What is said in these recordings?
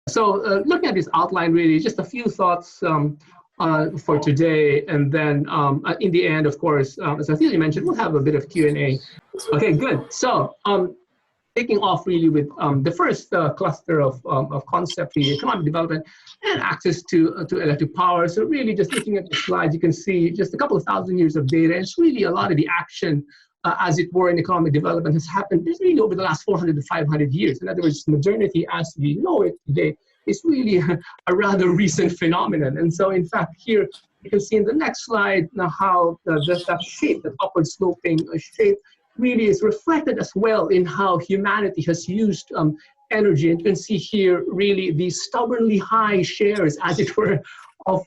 So looking at this outline, really, just a few thoughts for today, and then in the end, of course, as Athelia mentioned, we'll have a bit of Q&A. Okay, good. So taking off really with the first cluster of concept, the economic development and access to electric power. So really just looking at the slides, you can see just a couple of thousand years of data. It's really a lot of the action, as it were, in economic development has happened just really over the last 400 to 500 years. In other words, modernity as we know it today is really a rather recent phenomenon. And so in fact, here you can see in the next slide now how that shape, that upward sloping shape, really is reflected as well in how humanity has used energy. And you can see here really these stubbornly high shares, as it were, of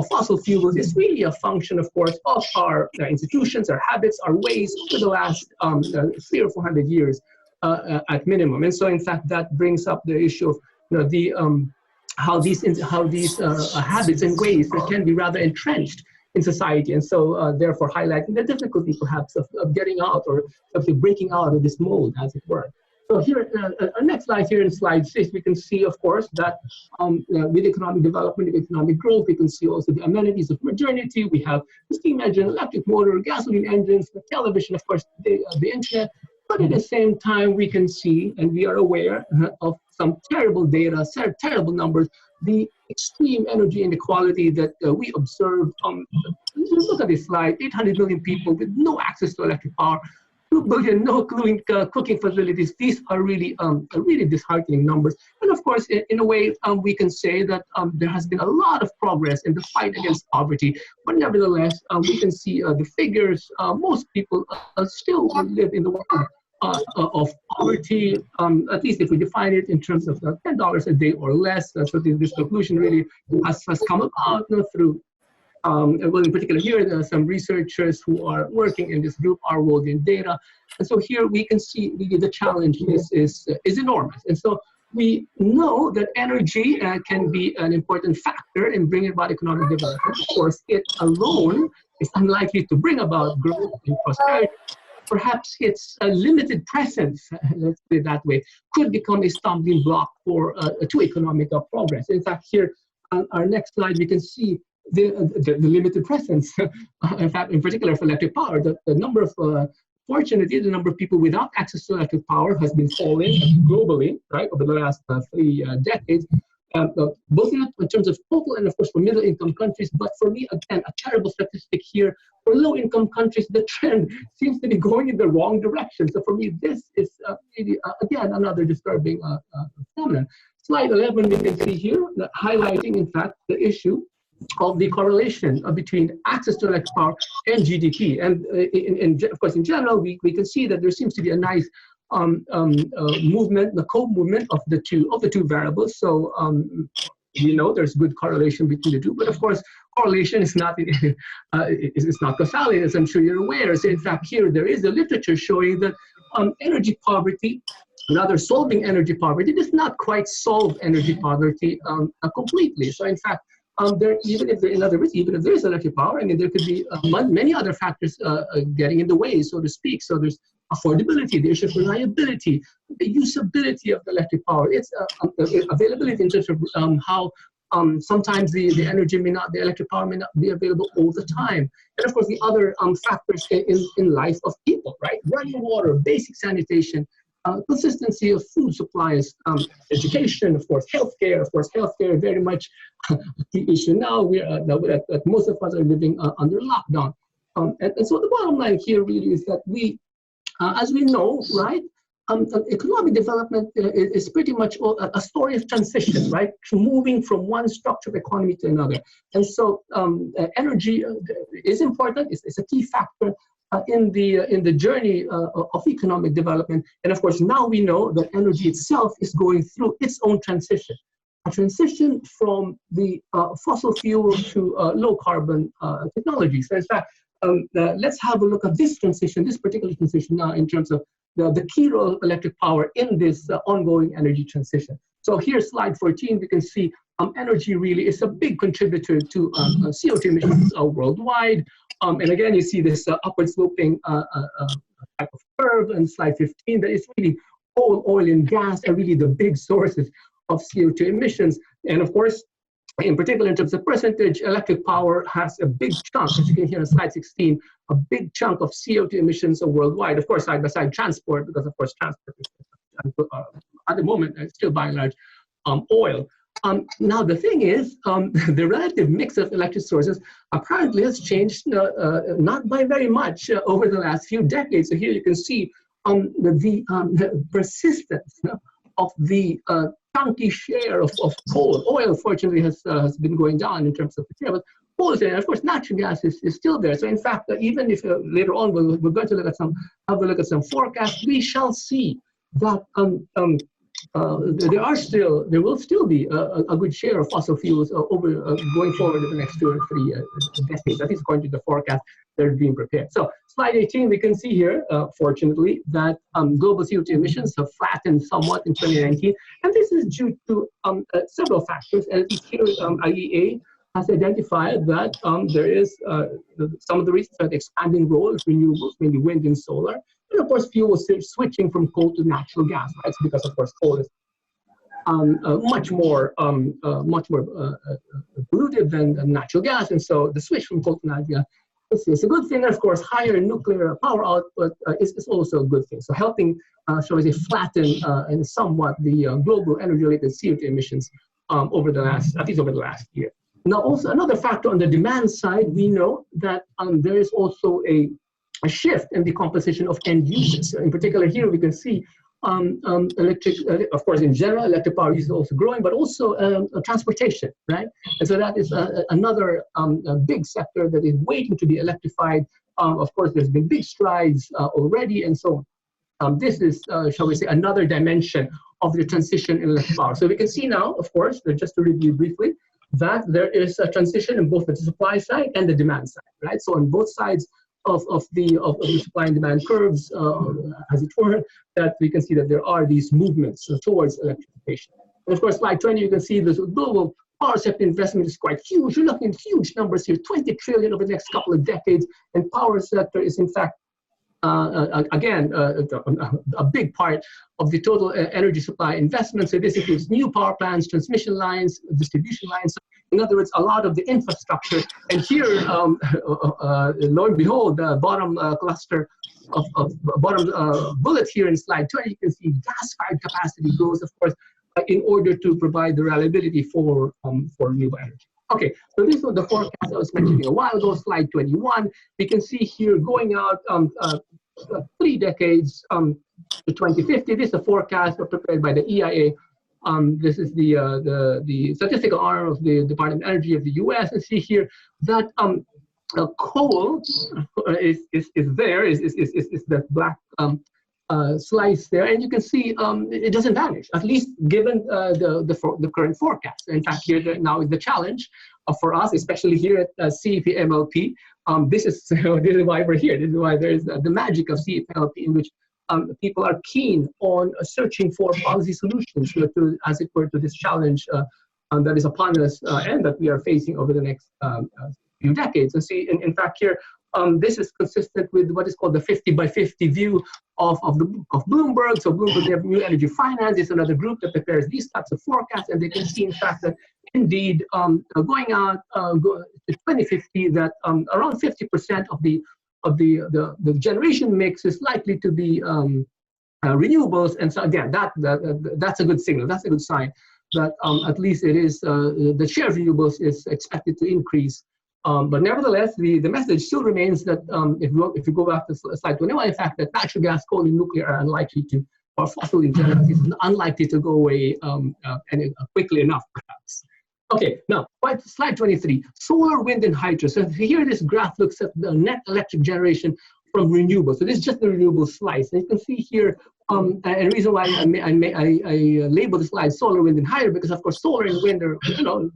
fossil fuels is really a function, of course, of our institutions, our habits, our ways over the last 300 or 400 years at minimum. And so, in fact, that brings up the issue of how these habits and ways that can be rather entrenched in society, and so therefore highlighting the difficulty perhaps of getting out or of breaking out of this mold, as it were. So here, our next slide here in slide 6, we can see, of course, that with economic development, with economic growth, we can see also the amenities of modernity. We have the steam engine, electric motor, gasoline engines, the television, of course, the internet. But at the same time, we can see, and we are aware of some terrible data, terrible numbers, the extreme energy inequality that we observe. Look at this slide, 800 million people with no access to electric power, 2 billion no cooking facilities. These are really disheartening numbers. And of course, in a way, we can say that there has been a lot of progress in the fight against poverty. But nevertheless, we can see the figures. Most people still live in the world of poverty, at least if we define it in terms of $10 a day or less. So this conclusion really has come about through, well, in particular here, there are some researchers who are working in this group, Our World in Data. And so here we can see really the challenge is enormous. And so we know that energy can be an important factor in bringing about economic development. Of course, it alone is unlikely to bring about growth and prosperity. Perhaps its limited presence, let's say it that way, could become a stumbling block for to economic progress. In fact, here on our next slide, we can see the limited presence. In fact, in particular for electric power, the number of fortunately, the number of people without access to electric power has been falling globally, right, over the last 3 decades. Both in terms of total and of course for middle-income countries, but for me, again, a terrible statistic here. For low-income countries, the trend seems to be going in the wrong direction. So for me, this is really, again, another disturbing phenomenon. Slide 11, we can see here, highlighting, in fact, the issue of the correlation between access to electric power and GDP. And of course, in general, we can see that there seems to be a nice movement, the co-movement of the two variables. So we know there's good correlation between the two, but of course, correlation is not it's not causality, as I'm sure you're aware. So in fact, here there is a literature showing that energy poverty, rather solving energy poverty, does not quite solve energy poverty completely. So in fact, even if there is electric power, I mean, there could be many other factors getting in the way, so to speak. So there's affordability, the issue of reliability, the usability of the electric power, its availability in terms of how sometimes the electric power may not be available all the time. And of course, the other factors in life of people, right? Running water, basic sanitation, consistency of food supplies, education, of course, healthcare. Of course, healthcare very much a key issue now. That most of us are living under lockdown. And so the bottom line here really is that we, as we know, right, economic development is pretty much a story of transition, right? Moving from one structure of economy to another. And so energy is important. It's a key factor in the journey of economic development. And of course, now we know that energy itself is going through its own transition. A transition from the fossil fuel to low carbon technologies. So in fact, let's have a look at this transition, this particular transition now in terms of the key role of electric power in this ongoing energy transition. So here, slide 14, we can see energy really is a big contributor to CO2 emissions worldwide. And again, you see this upward sloping type of curve in slide 15 that is really oil and gas are really the big sources of CO2 emissions. And of course, in particular, in terms of percentage, electric power has a big chunk, as you can hear on slide 16, a big chunk of CO2 emissions worldwide. Of course, side by side transport, because of course transport is at the moment still by and large oil. Now the thing is, the relative mix of electric sources apparently has changed not by very much over the last few decades. So here you can see the persistence of the chunky share of coal. Oil, fortunately, has been going down in terms of the share, but coal is there. And of course, natural gas is still there. So in fact, even if later on we're going to have a look at some forecasts, we shall see that there will still be a good share of fossil fuels going forward in the next 2 or 3 decades. That is according to the forecast that are being prepared. So slide 18, we can see here, fortunately, that global CO2 emissions have flattened somewhat in 2019, and this is due to several factors. As here, IEA has identified that there is some of the reasons are the expanding role of renewables, mainly wind and solar. And of course, fuel switching from coal to natural gas, right? It's because of course coal is much more polluted than natural gas, and so the switch from coal to natural gas is a good thing. And of course, higher nuclear power output is also a good thing. So helping, shall we say, flatten and somewhat the global energy-related CO2 emissions at least over the last year. Now, also another factor on the demand side, we know that there is also a shift in the composition of end users. In particular, here we can see electric, of course, in general, electric power use is also growing, but also transportation, right? And so that is another big sector that is waiting to be electrified. Of course, there's been big strides already, and so this is, shall we say, another dimension of the transition in electric power. So we can see now, of course, just to review briefly, that there is a transition in both the supply side and the demand side, right? So on both sides of the supply and demand curves, as it were, that we can see that there are these movements towards electrification. And of course, slide 20, you can see this global power sector investment is quite huge. You're looking at huge numbers here, 20 trillion over the next couple of decades, and power sector is in fact again, a big part of the total energy supply investment. So this includes new power plants, transmission lines, distribution lines. In other words, a lot of the infrastructure. And here, lo and behold, the bottom cluster of bottom bullet here in slide 20, you can see gas-fired capacity grows, of course, in order to provide the reliability for renewable energy. Okay, so this was the forecast I was mentioning a while ago, slide 21. We can see here going out 3 decades to 2050. This is a forecast prepared by the EIA. This is the statistical arm of the Department of Energy of the US. And see here that coal is the black slice there, and you can see it doesn't vanish, at least given the current forecast. In fact, here now is the challenge for us, especially here at CEP-MLP. This is why we're here. This is why there is the magic of CEP-MLP, in which people are keen on searching for policy solutions as it were, to this challenge that is upon us and that we are facing over the next few decades. And see, in fact, here, this is consistent with what is called the 50 by 50 view of Bloomberg. So Bloomberg, they have New Energy Finance is another group that prepares these types of forecasts, and they can see, in fact, that indeed going out to 2050, that around 50% of the generation mix is likely to be renewables. And so again, that's a good signal. That's a good sign that at least it is the share of renewables is expected to increase. But nevertheless, the message still remains that if you go back to slide 21, in fact, that natural gas, coal, and nuclear are unlikely to, or fossil in general, is unlikely to go away quickly enough, perhaps. Okay, now, slide 23, solar, wind, and hydro. So here this graph looks at the net electric generation from renewables. So this is just the renewable slice. And you can see here, and the reason why I label the slide solar, wind, and hydro, because of course solar and wind are,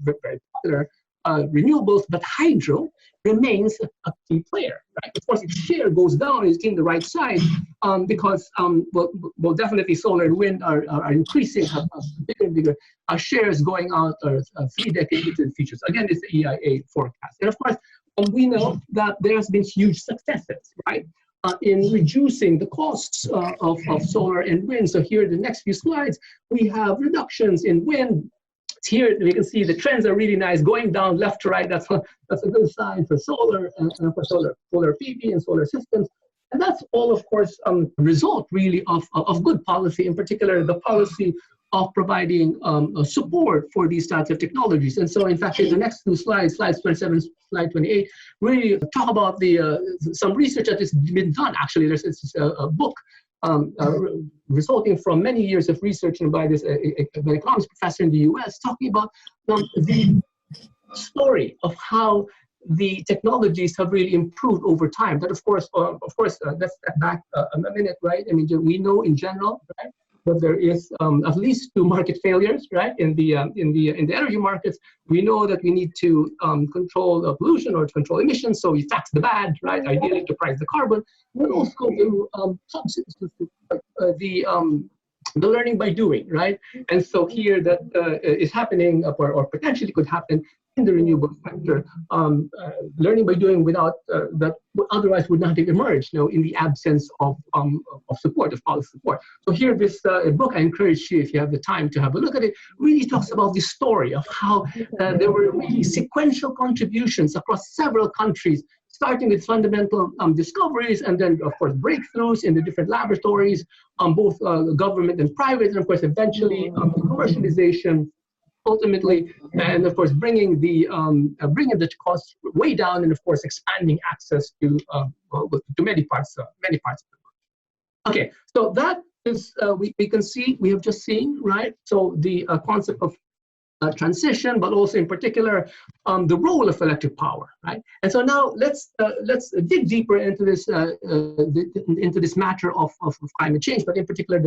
very popular renewables, but hydro remains a key player, right? Of course, its share goes down, it's in the right side, because, well, definitely solar and wind are increasing, have bigger and bigger shares going out 3 decades into the future. So again, it's the EIA forecast. And of course, we know that there has been huge successes, right? in reducing the costs of solar and wind. So here, the next few slides, we have reductions in wind. Here we can see the trends are really nice, going down left to right. That's a good sign for solar and for solar PV and solar systems. And that's all, of course, result really of good policy, in particular the policy of providing support for these types of technologies. And so, in fact, in the next two slides, slides 27, slide 28, really talk about some research that has been done. Actually, there's a book resulting from many years of research by this an economics professor in the US, talking about the story of how the technologies have really improved over time. But of course, let's step back a minute, right? I mean, we know in general, right, that there is at least two market failures, right? In the energy markets, we know that we need to control pollution or to control emissions. So we tax the bad, right? Ideally to price the carbon, but also the learning by doing, right? And so here that is happening, or potentially could happen in the renewable sector, learning by doing without that otherwise would not have emerged, in the absence of support, of policy support. So here, this book, I encourage you, if you have the time to have a look at it, really talks about the story of how there were really sequential contributions across several countries, starting with fundamental discoveries, and then, of course, breakthroughs in the different laboratories, both government and private, and of course, eventually commercialization, ultimately, and of course, bringing the costs way down, and of course, expanding access to many parts of the world. Okay, so that is we can see, we have just seen, right? So the concept of transition, but also in particular the role of electric power, right? And so now let's dig deeper into this matter of climate change, but in particular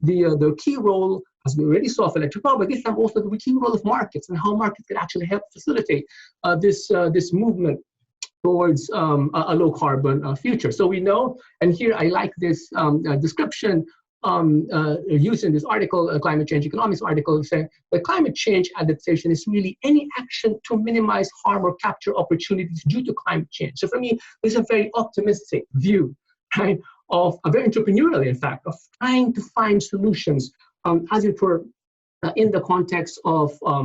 the key role, as we already saw, of electric power, but this time also the key role of markets and how markets can actually help facilitate this movement towards a low carbon future. So we know, and here I like this description used in this article, Climate Change Economics article, saying that climate change adaptation is really any action to minimize harm or capture opportunities due to climate change. So for me, this is a very optimistic view, right, of a very entrepreneurial, in fact, of trying to find solutions, as it were, in the context of a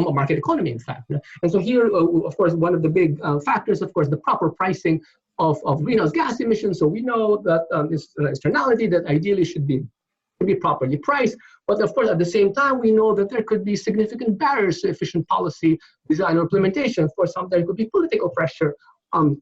market economy, in fact. And so here, of course, one of the big factors, of course, the proper pricing of greenhouse gas emissions. So we know that this externality that ideally should be properly priced, but of course at the same time we know that there could be significant barriers to efficient policy design or implementation. Of course, sometimes there could be political pressure, and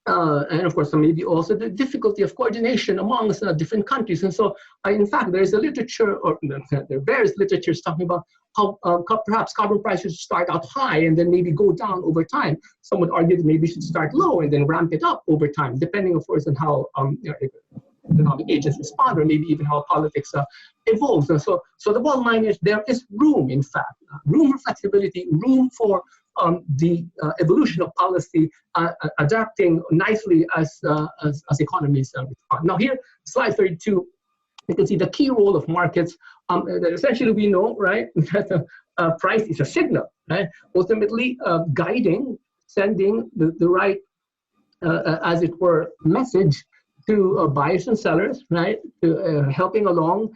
of course maybe also the difficulty of coordination amongst different countries. And so in fact there is a literature, or there are various literatures talking about how perhaps carbon prices start out high and then maybe go down over time. Some would argue that maybe we should start low and then ramp it up over time, depending, of course, on how economic agents respond, or maybe even how politics evolves. And so the bottom line is there is room, in fact, room for flexibility, room for the evolution of policy adapting nicely as economies respond. Now here, slide 32, you can see the key role of markets. Essentially, we know, right, that price is a signal, right? Ultimately, guiding, sending the right, as it were, message to buyers and sellers, right? To helping along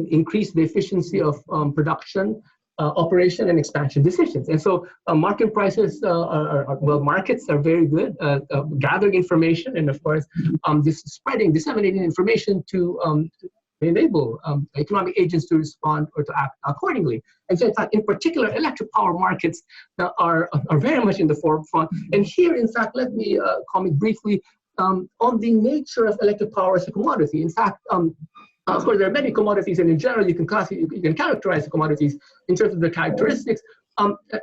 increase the efficiency of production, operation, and expansion decisions. And so market prices markets are very good gathering information, and of course disseminating information to enable economic agents to respond or to act accordingly. And so in fact, in particular, electric power markets are very much in the forefront. And here, in fact, let me comment briefly on the nature of electric power as a commodity. In fact, of course, there are many commodities, and in general, you can characterize the commodities in terms of their characteristics.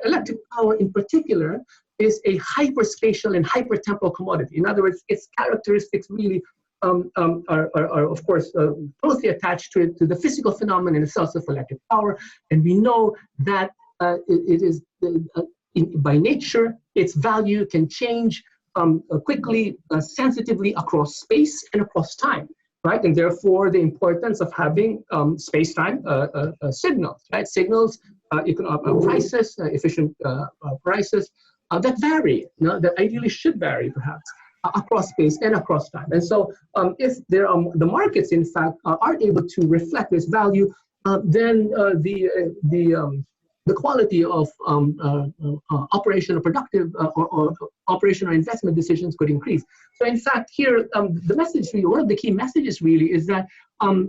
Electric power, in particular, is a hyperspatial and hypertemporal commodity. In other words, its characteristics really are of course, closely attached to the physical phenomenon itself of electric power. And we know that it is, by nature, its value can change quickly, sensitively across space and across time. Right, and therefore the importance of having space-time signals, right? Signals, prices, efficient prices that vary, that ideally should vary, perhaps. across space and across time. And so if there are the markets, in fact, are able to reflect this value, then the quality of operational productive or operational investment decisions could increase. So in fact, here, the message really, one of the key messages really is that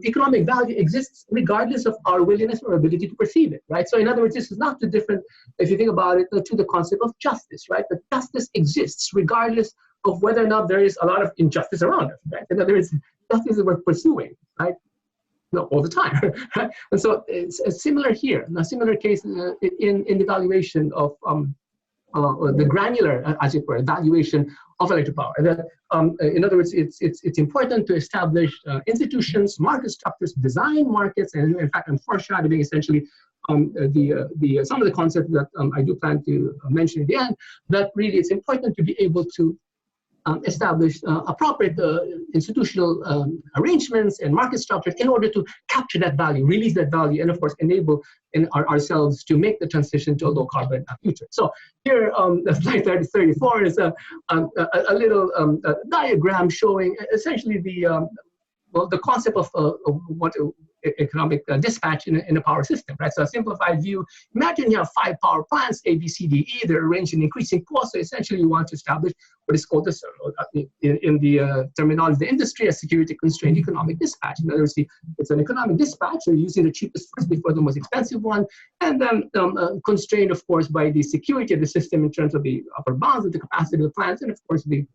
economic value exists regardless of our willingness or ability to perceive it, right? So in other words, this is not too different, if you think about it, to the concept of justice, right? That justice exists regardless of whether or not there is a lot of injustice around us, right? In other words, justice is worth pursuing, right? No, all the time, right? And so it's similar here, a similar case in the valuation of the granular, as it were, valuation of electric power. That, in other words, it's important to establish institutions, market structures, design markets, and in fact, I'm foreshadowing essentially some of the concepts that I do plan to mention at the end. That really, it's important to be able to establish appropriate institutional arrangements and market structures in order to capture that value, release that value, and of course enable ourselves to make the transition to a low carbon future. So here, slide 34 is a little diagram showing essentially the concept of what economic dispatch in a power system, right? So a simplified view, imagine you have 5 power plants, A, B, C, D, E, they're arranged in increasing cost. So essentially you want to establish what is called in the terminology of the industry, a security constrained economic dispatch. In other words, it's an economic dispatch, so you're using the cheapest first before the most expensive one, and then constrained, of course, by the security of the system in terms of the upper bounds of the capacity of the plants, and of course the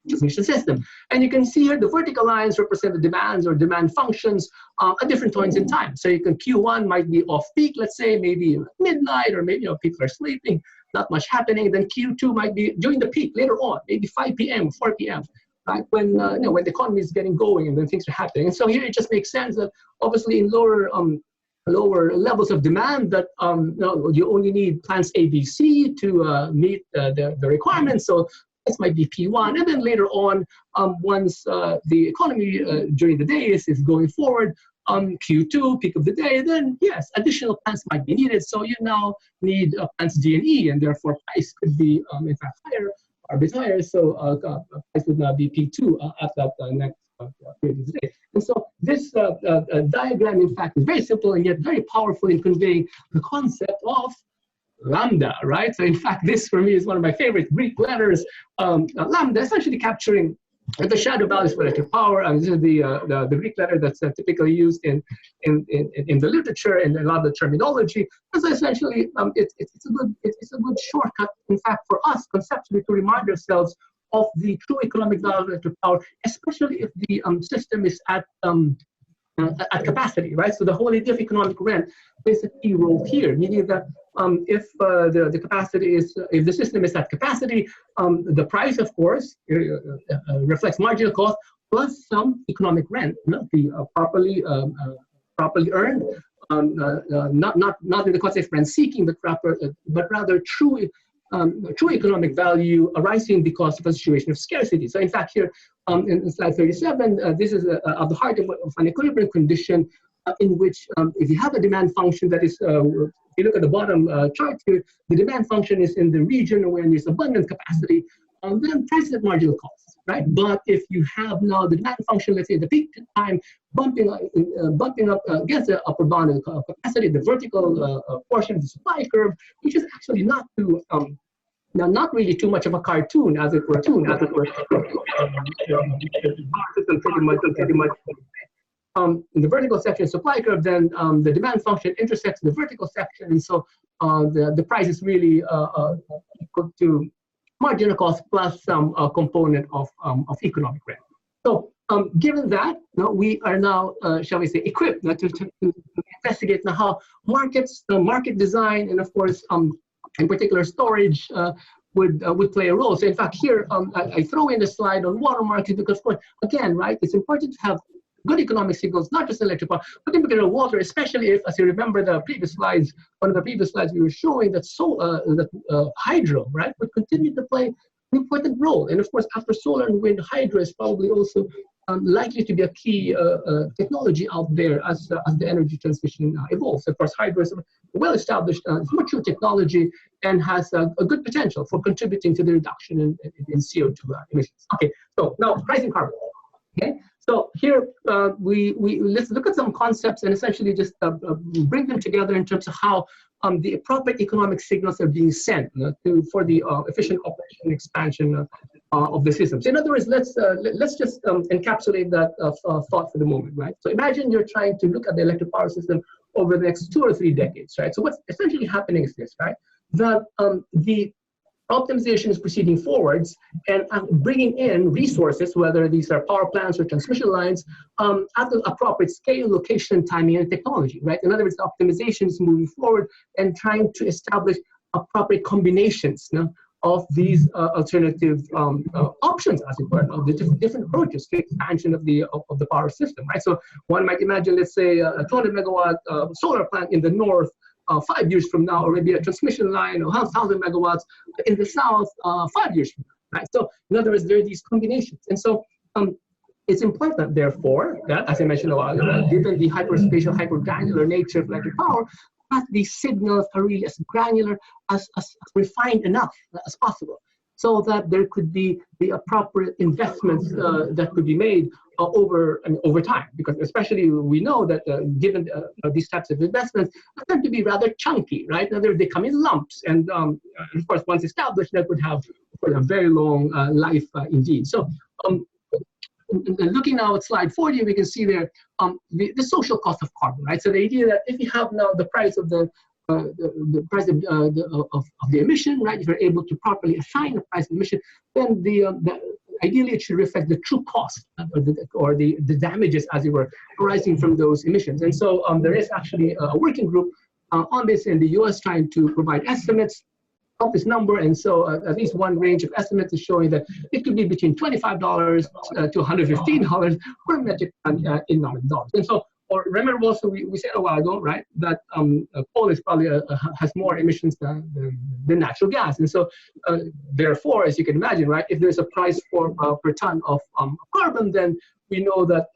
transmission system. And you can see here the vertical lines represent the demands or demand functions at different points in time. So you can, Q1 might be off peak, let's say, maybe midnight, or maybe people are sleeping, not much happening. Then Q2 might be during the peak later on, maybe 5 p.m., 4 p.m., right? When when the economy is getting going and then things are happening. And so here it just makes sense that obviously in lower levels of demand that you only need plants A, B, C to meet the requirements. So this might be P1, and then later on, once the economy during the day is going forward, Q2, peak of the day, then yes, additional plants might be needed. So you now need plants D and E, and therefore price could be in fact higher, or a bit higher. So price would now be P2 at that next period of the day. And so this diagram, in fact, is very simple and yet very powerful in conveying the concept of lambda, right? So in fact, this for me is one of my favorite Greek letters. Lambda, essentially capturing the shadow values for electric power. And this is the Greek letter that's typically used in the literature and a lot of the terminology. And so essentially, it's a good shortcut, in fact, for us conceptually to remind ourselves of the true economic value of electric power, especially if the system is at capacity, right? So the whole idea of economic rent plays a key role here, meaning that if the capacity is, if the system is at capacity, the price, of course, reflects marginal cost plus some economic rent, the properly earned, not in the context of rent seeking, but rather true economic value arising because of a situation of scarcity. So in fact here in slide 37, this is at the heart of an equilibrium condition in which if you have a demand function that is, if you look at the bottom chart here, the demand function is in the region where there's abundant capacity, then price is at marginal cost, right? But if you have now the demand function, let's say the peak time, bumping up against the upper bound of capacity, the vertical portion of the supply curve, which is actually not too now, not really too much of a cartoon, as it were. Pretty much. In the vertical section supply curve, then the demand function intersects the vertical section, and so the price is really equal to marginal cost plus some component of economic rent. So, given that, we are now, shall we say, equipped to investigate now how markets, market design, and of course, in particular, storage would play a role. So in fact, here I throw in the slide on water market because, again, right, it's important to have good economic signals, not just electric power, but in particular water, especially if, as you remember the previous slides, one of the previous slides we were showing that hydro, right, would continue to play an important role. And of course, after solar and wind, hydro is probably also likely to be a key technology out there as the energy transition evolves. Of course, hydro is a well-established, mature technology and has a good potential for contributing to the reduction in CO2 emissions. Okay, so now pricing carbon. Okay, so here let's look at some concepts and essentially just bring them together in terms of how the appropriate economic signals are being sent for the efficient operation and expansion of the systems. In other words, let's just encapsulate that thought for the moment, right? So imagine you're trying to look at the electric power system over the next 2 or 3 decades, right? So what's essentially happening is this, right? That the optimization is proceeding forwards and bringing in resources, whether these are power plants or transmission lines, at the appropriate scale, location, timing, and technology, right? In other words, the optimization is moving forward and trying to establish appropriate combinations of these alternative options, as it were, of the different approaches to expansion of the power system, right? So one might imagine, let's say, a 200 megawatt solar plant in the north 5 years from now, or maybe a transmission line of 1,000 megawatts in the south 5 years from now, right? So in other words, there are these combinations. And so it's important, therefore, that, as I mentioned a while ago, given the hyperspatial, hypergranular nature of electric power, that these signals are really as granular, as refined enough as possible, so that there could be the appropriate investments that could be made over time. Because especially we know that given these types of investments tend to be rather chunky, right? They come in lumps, and of course, once established, that would have a very long life indeed. So. Looking now at slide 40, we can see there the social cost of carbon, right? So the idea that if you have now the price of the price of the emission, right? If you're able to properly assign the price of emission, then ideally it should reflect the true cost or the damages, as it were, arising from those emissions. And so there is actually a working group on this in the US trying to provide estimates of this number, and so at least one range of estimates is showing that it could be between $25 to $115 per metric ton in nominal dollars. And so, or remember also we said a while ago, right, that coal is probably has more emissions than natural gas, and so therefore, as you can imagine, right, if there's a price for per ton of carbon, then we know that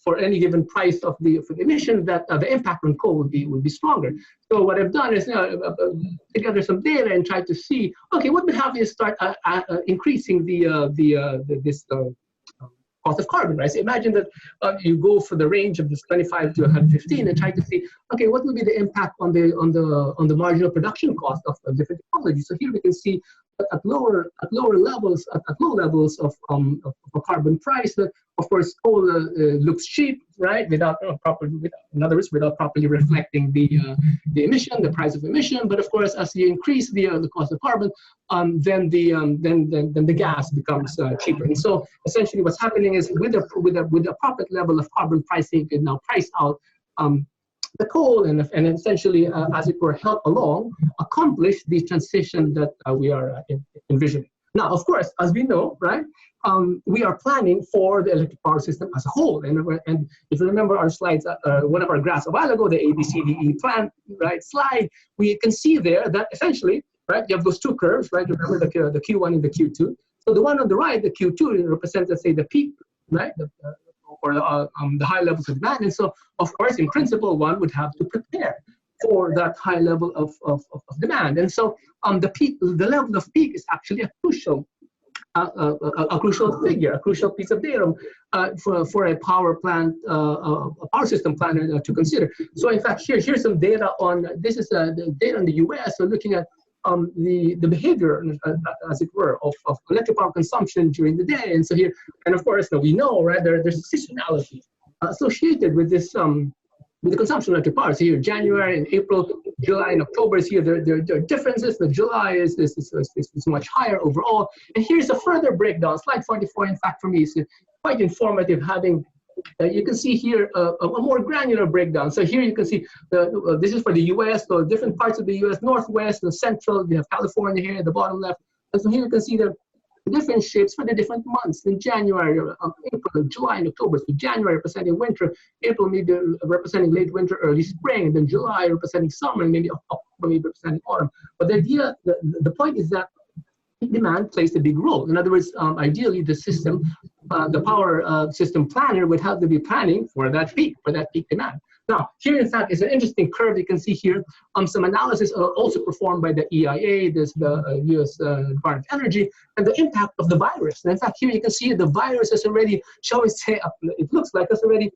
for any given price of the emission, that the impact on coal would be stronger. So what I've done is put together some data and try to see, okay, what would happen is start increasing this cost of carbon, right? So imagine that you go for the range of this 25 to 115 and try to see, okay, what will be the impact on the marginal production cost of different technologies. So here we can see at low levels of a carbon price, of course, coal looks cheap, right? In other words, without properly reflecting the emission, the price of emission. But of course, as you increase the cost of carbon, then the gas becomes cheaper. And so essentially, what's happening is with the appropriate level of carbon pricing, you can now price out the coal and essentially, as it were, help along accomplish the transition that we are envisioning. Now, of course, as we know, right, we are planning for the electric power system as a whole. And if you remember our slides, one of our graphs a while ago, the ABCDE plan, right, slide, we can see there that essentially, right, you have those two curves, right? Remember the Q1 and the Q2. So the one on the right, the Q2, represents, let's say, the peak, right? Or the high levels of demand. And so, of course, in principle, one would have to prepare for that high level of demand. And so the level of peak is actually a crucial figure, a crucial piece of data for a power plant, a power system planner to consider. So in fact, here's some data on, this is the data in the US, so looking at the behavior, as it were, of electric power consumption during the day. And so here, and of course, we know, right, there's seasonality associated with this, with the consumption of electric power. So here, January and April, July and October is here. There are differences. The July is much higher overall. And here's a further breakdown. Slide 44, in fact, for me, is quite informative, having you can see here a more granular breakdown. So here you can see this is for the U.S. So different parts of the U.S. Northwest and Central. We have California here at the bottom left. And so here you can see the different shapes for the different months. In January, April, July, and October. So January representing winter, April maybe representing late winter, early spring, and then July representing summer, and maybe October maybe representing autumn. But the idea, the point is that demand plays a big role. In other words, ideally, the system, the power system planner would have to be planning for that peak demand. Now, here, in fact, is an interesting curve you can see here. Some analysis are also performed by the EIA, this the U.S. Department of Energy, and the impact of the virus. And in fact, here you can see the virus is already, shall we say, it looks like it's already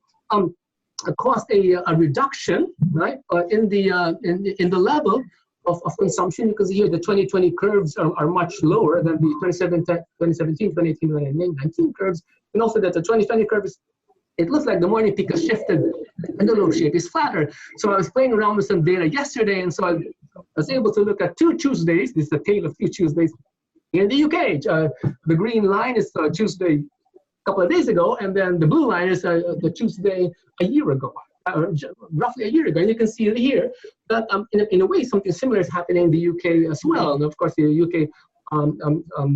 caused a reduction, right, in the level of consumption. You can see here the 2020 curves are much lower than the 2017, 2018, 2019 curves, and also that the 2020 curve is, it looks like the morning peak has shifted and the low shape is flatter. So I was playing around with some data yesterday, and so I was able to look at 2 Tuesdays. This is the tale of 2 Tuesdays in the UK. The green line is Tuesday a couple of days ago, and then the blue line is the Tuesday a year ago, roughly a year ago. And you can see it here that in a way something similar is happening in the UK as well. And of course, the UK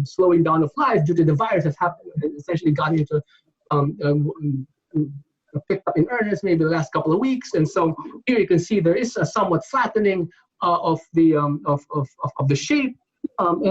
slowing down of life due to the virus has happened, essentially got into picked up in earnest maybe the last couple of weeks. And so here you can see there is a somewhat flattening of the shape. And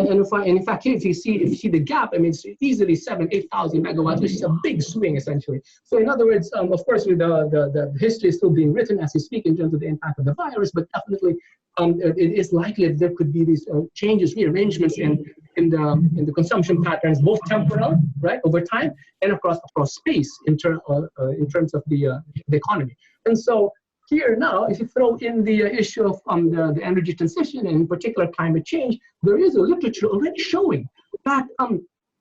in fact, here if you see the gap, I mean, it's easily 8,000 megawatts, which is a big swing essentially. So in other words, of course, with the history is still being written as we speak in terms of the impact of the virus, but definitely it is likely that there could be these changes, rearrangements in the consumption patterns, both temporal, right, over time, and across space in terms of the economy. And so here now, if you throw in the issue of the energy transition, and in particular climate change, there is a literature already showing that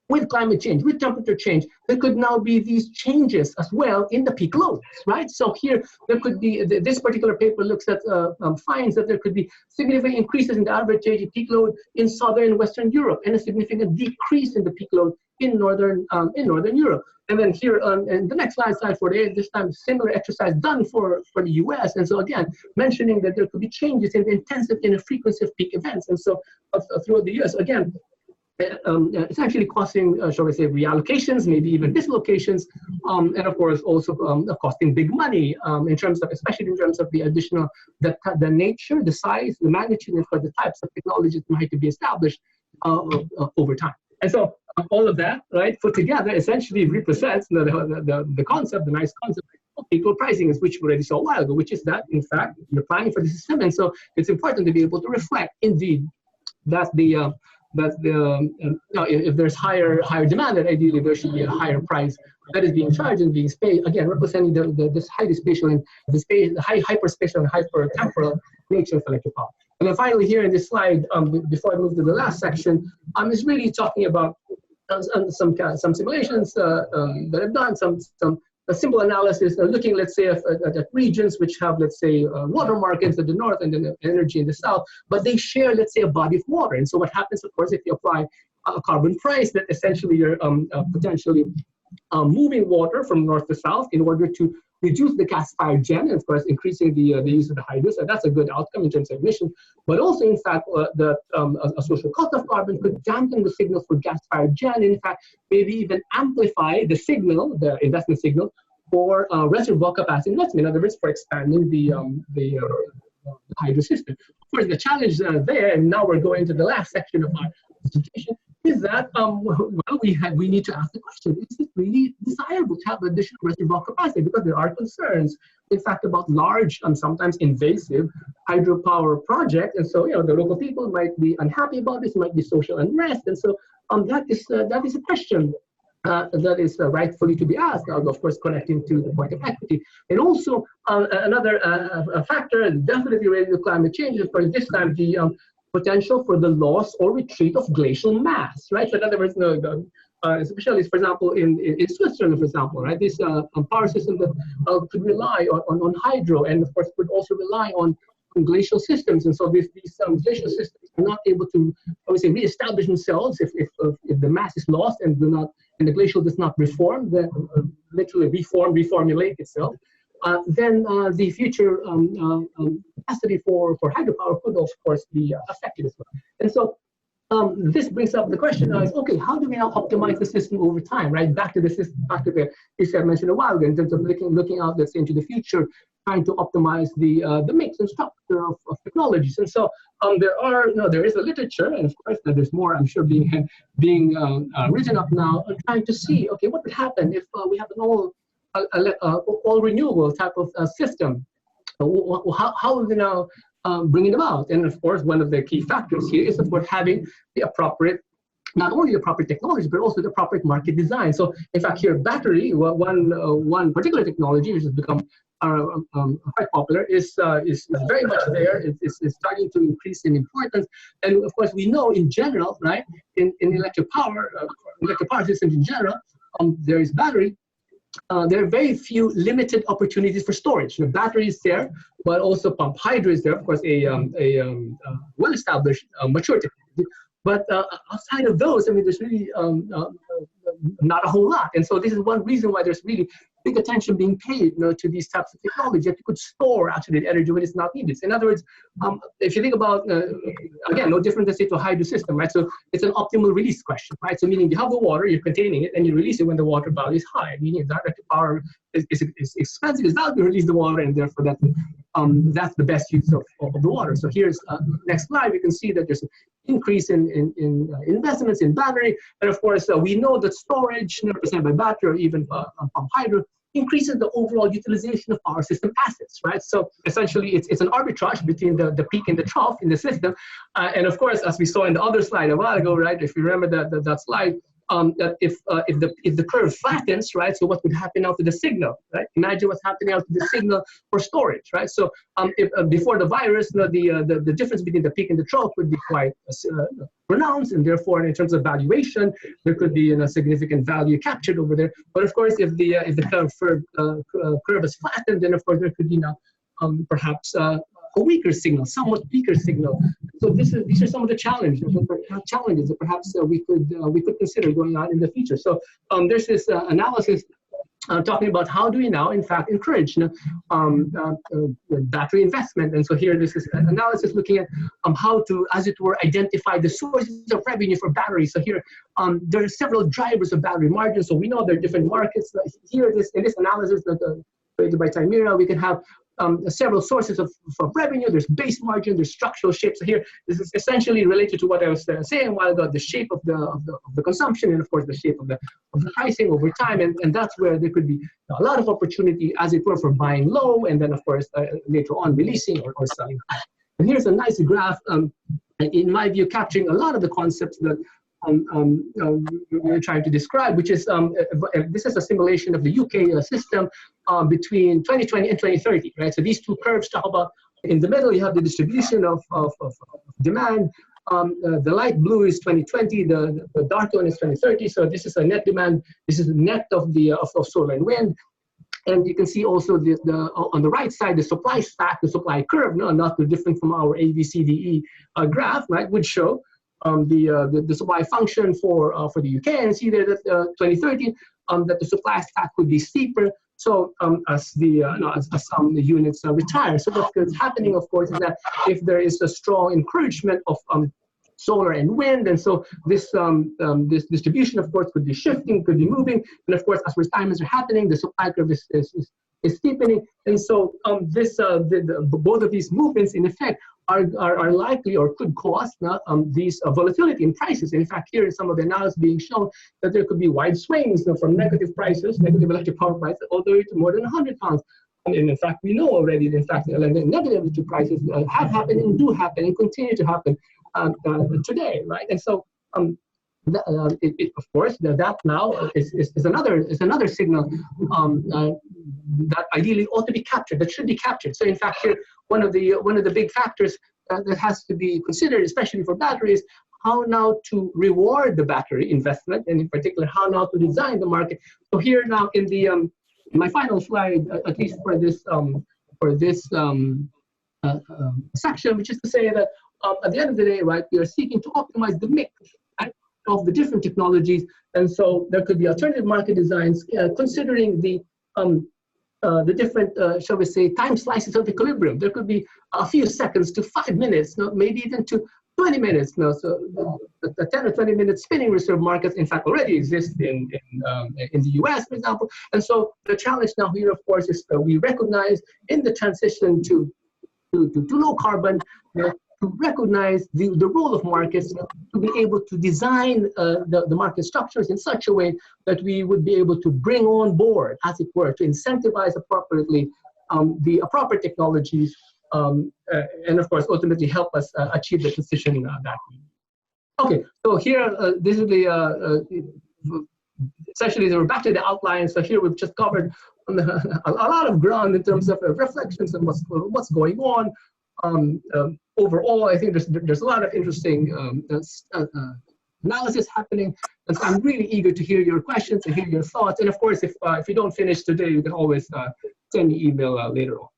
with climate change, with temperature change, there could now be these changes as well in the peak loads, right? So here, there could be, this particular paper looks at, finds that there could be significant increases in the average daily peak load in southern and Western Europe, and a significant decrease in the peak load in northern Europe. And then here in the next slide 48, this time similar exercise done for the US. And so again, mentioning that there could be changes in the intensity and the frequency of peak events. And so throughout the US, again, it's actually causing, shall we say, reallocations, maybe even dislocations, and of course also costing big money in terms of, especially in terms of the additional, the nature, the size, the magnitude, and for the types of technologies that might be established over time. And so all of that, right, put together essentially represents the concept, the nice concept of equal pricing, which we already saw a while ago, which is that, in fact, you're planning for the system. And so it's important to be able to reflect, indeed, that if there's higher demand, then ideally there should be a higher price that is being charged and being paid, again, representing this highly spatial and the hyperspatial and hypertemporal nature of electric power. And then finally here in this slide, before I move to the last section, is really talking about some simulations that I've done, some a simple analysis, looking, let's say, at regions which have, let's say, water markets at the north and then energy in the south, but they share, let's say, a body of water. And so what happens, of course, if you apply a carbon price, that essentially you're potentially moving water from north to south in order to reduce the gas-fired gen, and of course increasing the use of the hydro. So that's a good outcome in terms of emission. But also, in fact, a social cost of carbon could dampen the signal for gas-fired gen. In fact, maybe even amplify the signal, the investment signal, for reservoir capacity investment. In other words, for expanding the hydro system. Of course, the challenge there, and now we're going to the last section of our presentation, is that we need to ask the question: is it really desirable to have additional reservoir capacity? Because there are concerns, in fact, about large and sometimes invasive hydropower projects, and so the local people might be unhappy about this. Might be social unrest, and so that is a question that is rightfully to be asked. Of course, connecting to the point of equity, and also another factor definitely related to climate change. Of course, this time the potential for the loss or retreat of glacial mass, right? So in other words, especially, for example, in Switzerland, for example, right? This power system that could rely on hydro, and of course could also rely on glacial systems. And so these glacial systems are not able to, obviously, reestablish themselves if the mass is lost and the glacial does not reform, then literally reformulate itself. Then the future capacity for hydropower could, of course, be affected as well. And so this brings up the question: okay, how do we now optimize the system over time? Right, back to the system, back to the issue I mentioned a while ago, in terms of looking out, let's say, into the future, trying to optimize the mix and structure of technologies. And so there is a literature, and of course there's more, I'm sure, being written up now, trying to see, okay, what would happen if we have an all renewable type of system? How are we now bring it about? And of course, one of the key factors here is, of course, having the appropriate, not only the proper technology, but also the proper market design. So in fact, here, battery, one particular technology which has become quite popular is very much there. It's starting to increase in importance. And of course, we know in general, right, in electric power systems in general, there is battery. There are very few limited opportunities for storage. The battery is there, but also pump hydro is there, of course, a well-established, mature technology. But outside of those, I mean, there's really not a whole lot. And so this is one reason why there's really big attention being paid, to these types of technology, that you could store actually the energy when it's not needed. So in other words, if you think about, again, no different than say to a hydro system, right? So it's an optimal release question, right? So meaning you have the water, you're containing it, and you release it when the water value is high. Meaning direct power is expensive, it's valuable to release the water, and therefore that's the best use of the water. So here's next slide. We can see that there's an increase in investments in battery, and of course we know that storage, represented by battery or even pump hydro, increases the overall utilization of power system assets, right? So essentially, it's an arbitrage between the peak and the trough in the system, and of course, as we saw in the other slide a while ago, right? If you remember that slide, that if the curve flattens, right? So what would happen now to the signal, right? Imagine what's happening now to the signal for storage, right? So if before the virus, the difference between the peak and the trough would be quite pronounced, and therefore, in terms of valuation, there could be a significant value captured over there. But of course, if the curve is flattened, then of course there could be now perhaps a weaker signal, somewhat weaker signal. So these are some of the challenges that perhaps we could consider going on in the future. So there's this analysis talking about how do we now, in fact, encourage battery investment. And so here, this is an analysis looking at how to, as it were, identify the sources of revenue for batteries. So here, there are several drivers of battery margins. So we know there are different markets. Here, in this analysis created by Timira, we can have several sources of revenue. There's base margin, there's structural shape. So here, this is essentially related to what I was saying a while ago, the shape of the consumption, and of course the shape of the pricing over time. And that's where there could be a lot of opportunity, as it were, for buying low, and then of course later on releasing or selling high. And here's a nice graph, in my view, capturing a lot of the concepts that we're trying to describe, which is this is a simulation of the UK system between 2020 and 2030, right? So these two curves talk about, in the middle you have the distribution of demand. The light blue is 2020, the dark one is 2030. So this is a net demand. This is the net of solar and wind. And you can see also on the right side, the supply stack, the supply curve, not too different from our ABCDE graph, right, would show the supply function for the UK, and see there that 2030 that the supply stack would be steeper. So as some units retire. So what's happening, of course, is that if there is a strong encouragement of solar and wind, and so this distribution, of course, could be shifting, could be moving, and of course, as retirements are happening, the supply curve is steepening, and so both of these movements, in effect, are likely or could cause these volatility in prices. And in fact, here is some of the analysis being shown that there could be wide swings from negative prices, negative electric power prices, all the way to more than £100. And in fact, we know already that in fact, negative electric prices have happened and do happen and continue to happen today, right? And so, of course, that now is another signal that ideally ought to be captured, that should be captured. So in fact, here one of the big factors that has to be considered, especially for batteries, how now to reward the battery investment, and in particular, how now to design the market. So here now in my final slide, at least for this section, which is to say that at the end of the day, right, we are seeking to optimize the mix of the different technologies, and so there could be alternative market designs considering the different, shall we say, time slices of equilibrium. There could be a few seconds to 5 minutes, maybe even to 20 minutes. No, so the 10 or 20-minute spinning reserve markets, in fact, already exist in the US, for example. And so the challenge now here, of course, is that we recognize in the transition to low carbon, to recognize the role of markets, to be able to design the market structures in such a way that we would be able to bring on board, as it were, to incentivize appropriately the proper technologies, and of course, ultimately help us achieve the transition that we need. Okay, so here, this is the, essentially, we're back to the outline. So here we've just covered a lot of ground in terms of reflections on what's going on. Overall, I think there's a lot of interesting analysis happening, and so I'm really eager to hear your questions and hear your thoughts. And of course, if you don't finish today, you can always send me email later on.